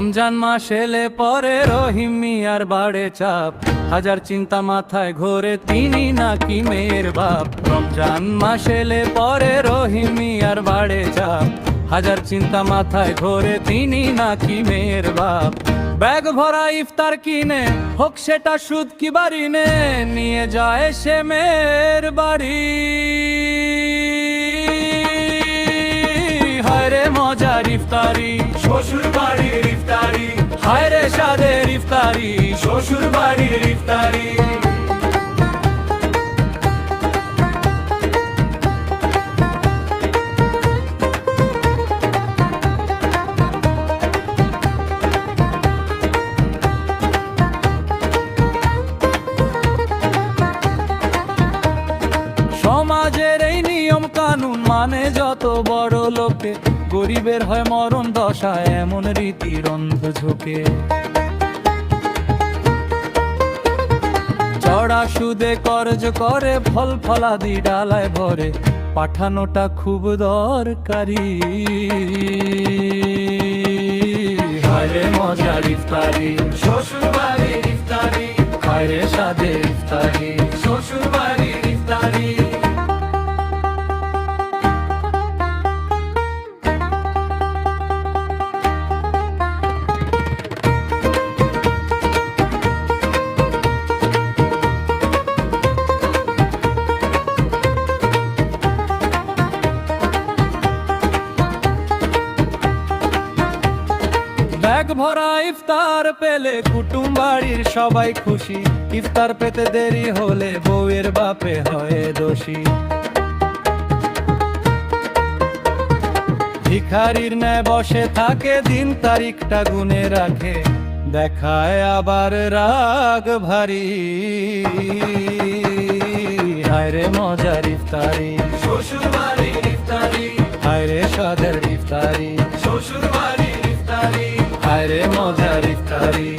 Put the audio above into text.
রমজান মাস এলে পরে রহিম মিয়ার বাড়ে চাপ, হাজার চিন্তা মাথায় ঘোরে তিনি নাকি মেয়ের বাপ। রমজান মাস এলে পরে রহিম মিয়ার বাড়ে চাপ, হাজার চিন্তা মাথায় ঘোরে তিনি নাকি মেয়ের বাপ। ব্যাগ ভরা ইফতার কিনে হোক সেটা সুদ কি বাড়ি নে, নিয়ে যায় সে মেয়ের বাড়ি। হায়রে মজার ইফতারি শ্বশুর বাড়ির ইফতারি, হায়রে সাদের ইফতারি শ্বশুর বাড়ির ইফতারি। সমাজের এই নিয়ম কানুন মানে যত বড় লোকে, গরিবের হয় মরণ দশা এমন রীতির অন্ধ ঝোঁকে। চড়া সুদে কর্জ করে ফল ফলাদি ডালায় ভরে, পাঠানোটা খুব দরকারি। হায়রে মজার ইফতারি শ্বশুর বাড়ির ইফতারি, হায়রে সাদের ইফতারি শ্বশুর বাড়ির ইফতারি। ব্যাগ ভরা ইফতার পেলে কুটুম বাড়ির সবাই খুশি, ইফতার পেতে দেরি হলে বউয়ের বাপে হয় দোষী। ভিখারির ন্যায় বসে থাকে দিন তারিখটা গুনে রাখে, দেখায় আবার রাগ ভারী। হায়রে মজার ইফতারি শ্বশুর বাড়ির ইফতারি, হায়রে সাদের ইফতারি শ্বশুর বাড়ির ইফতারি, হায়রে মজার ইফতারি।